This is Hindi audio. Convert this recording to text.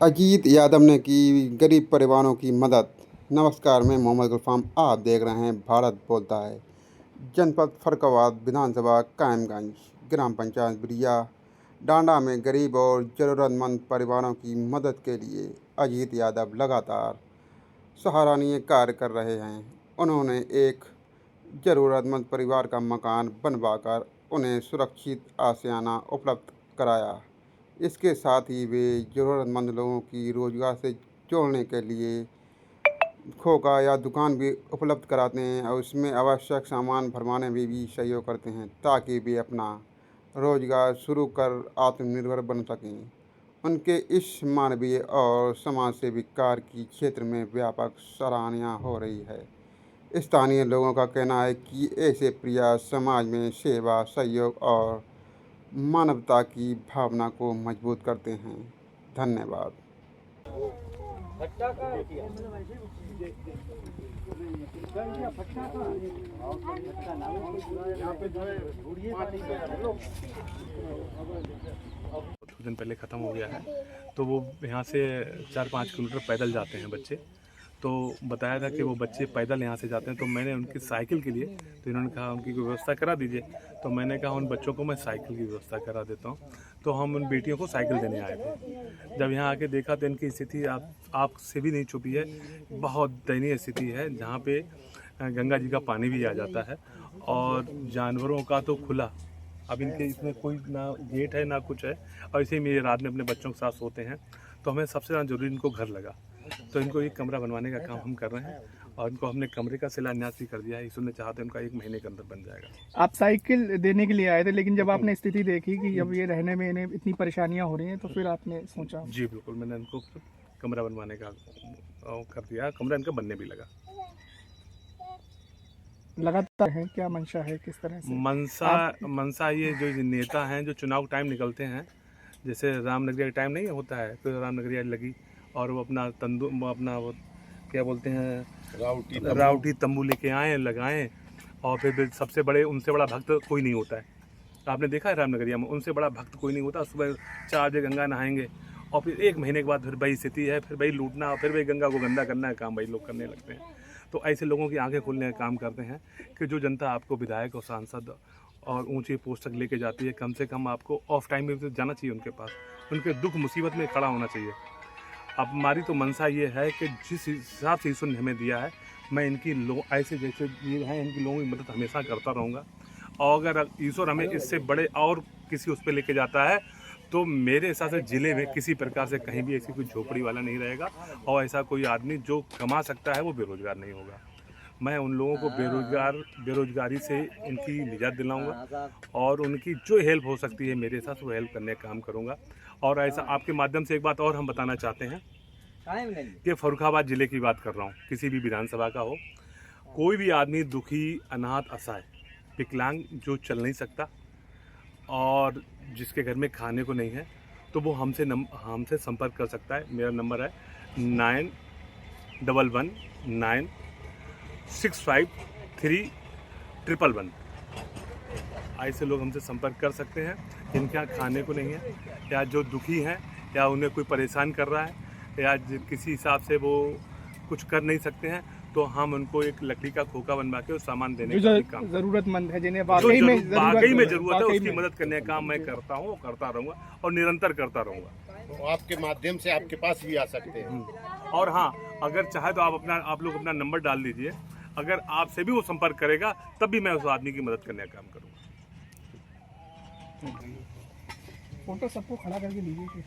अजीत यादव ने की गरीब परिवारों की मदद। नमस्कार, मैं मोहम्मद गुलफाम, आप देख रहे हैं भारत बोलता है। जनपद फर्रुखाबाद विधानसभा कायमगंज ग्राम पंचायत बिरिया डांडा में गरीब और ज़रूरतमंद परिवारों की मदद के लिए अजीत यादव लगातार सराहनीय कार्य कर रहे हैं। उन्होंने एक ज़रूरतमंद परिवार का मकान बनवाकर उन्हें सुरक्षित आशियाना उपलब्ध कराया। इसके साथ ही वे ज़रूरतमंद लोगों की रोज़गार से जोड़ने के लिए खोखा या दुकान भी उपलब्ध कराते हैं और उसमें आवश्यक सामान भरवाने में भी सहयोग करते हैं, ताकि वे अपना रोज़गार शुरू कर आत्मनिर्भर बन सकें। उनके इस मानवीय और समाज सेवी कार्य की क्षेत्र में व्यापक सराहना हो रही है। स्थानीय लोगों का कहना है कि ऐसे प्रयास समाज में सेवा, सहयोग और मानवता की भावना को मजबूत करते हैं। धन्यवाद। कुछ दिन पहले ख़त्म हो गया है, तो वो यहाँ से 4-5 किलोमीटर पैदल जाते हैं बच्चे। तो बताया था कि वो बच्चे पैदल यहाँ से जाते हैं, तो मैंने उनकी साइकिल के लिए, तो इन्होंने कहा उनकी व्यवस्था करा दीजिए। तो मैंने कहा उन बच्चों को मैं साइकिल की व्यवस्था करा देता हूँ। तो हम उन बेटियों को साइकिल देने आए थे। जब यहाँ आके देखा तो इनकी स्थिति आपसे भी नहीं छुपी है। बहुत दयनीय स्थिति है, जहाँ पे गंगा जी का पानी भी आ जाता है और जानवरों का तो खुला। अब इनके इसमें कोई ना गेट है ना कुछ है, और इसे मेरे रात में अपने बच्चों के साथ सोते हैं। तो हमें सबसे ज़्यादा ज़रूरी इनको घर लगा, तो इनको एक कमरा बनवाने का काम हम कर रहे हैं और इनको हमने कमरे का शिलान्यास भी कर दिया है। ईश्वर ने चाहा तो इनका 1 महीने के अंदर बन जाएगा। आप साइकिल देने के लिए आए थे, लेकिन जब आपने स्थिति देखी कि जब ये रहने में इन्हें इतनी परेशानियां हो रही हैं, तो फिर आपने सोचा? जी बिल्कुल, मैंने इनको कमरा बनवाने का कर दिया। कमरा इनका बनने भी लगा। लगातार है, क्या मंशा है, किस तरह से मनसा ये जो नेता हैं, जो चुनाव टाइम निकलते हैं, जैसे रामनगरिया का टाइम नहीं होता है, तो रामनगरिया लगी और वो अपना वो क्या बोलते हैं, रावटी तंबू लेके आए, लगाएं, और फिर सबसे बड़े उनसे बड़ा भक्त कोई नहीं होता है। आपने देखा है रामनगरिया में उनसे बड़ा भक्त कोई नहीं होता। सुबह 4 बजे गंगा नहाएंगे और फिर 1 महीने के बाद फिर वही स्थिति है, फिर वही लूटना और फिर वही गंगा को गंदा करना है काम वही लोग करने लगते हैं। तो ऐसे लोगों की आंखें खोलने का काम करते हैं कि जो जनता आपको विधायक और सांसद और ऊंची पोस्ट तक लेके जाती है, कम से कम आपको ऑफ टाइम में जाना चाहिए उनके पास, उनके दुख मुसीबत में खड़ा होना चाहिए। अब हमारी तो मंशा ये है कि जिस हिसाब से ईश्वर ने हमें दिया है, मैं इनकी ऐसे जैसे ये हैं इनकी लोगों की मदद हमेशा करता रहूँगा। और अगर ईश्वर हमें इससे बड़े और किसी उस पर लेके जाता है, तो मेरे हिसाब से ज़िले में किसी प्रकार से कहीं भी ऐसी कोई झोपड़ी वाला नहीं रहेगा और ऐसा कोई आदमी जो कमा सकता है वो बेरोज़गार नहीं होगा। मैं उन लोगों को बेरोज़गारी से इनकी निजात दिलाऊंगा और उनकी जो हेल्प हो सकती है मेरे साथ वो हेल्प करने का काम करूंगा। और ऐसा आपके माध्यम से एक बात और हम बताना चाहते हैं कि फर्रुखाबाद ज़िले की बात कर रहा हूँ, किसी भी विधानसभा का हो, कोई भी आदमी दुखी, अनाथ, असहाय, विकलांग, जो चल नहीं सकता और जिसके घर में खाने को नहीं है, तो वो हमसे संपर्क कर सकता है। मेरा नंबर है 9119653111। ऐसे लोग हमसे संपर्क कर सकते हैं जिनके यहाँ खाने को नहीं है, या जो दुखी हैं, या उन्हें कोई परेशान कर रहा है, या किसी हिसाब से वो कुछ कर नहीं सकते हैं, तो हम उनको एक लकड़ी का खोखा बनवा के उस सामान देने का काम, जरूरतमंद है जिन्हें वाकई में जरूरत है, उसकी मदद करने का काम मैं करता हूँ, करता रहूँगा और निरंतर करता रहूँगा। तो आपके माध्यम से आपके पास भी आ सकते हैं। और हाँ, अगर चाहे तो आप लोग अपना नंबर डाल दीजिए। अगर आपसे भी वो संपर्क करेगा तब भी मैं उस आदमी की मदद करने का काम करूँगा। फोटो सबको खड़ा करके लीजिए।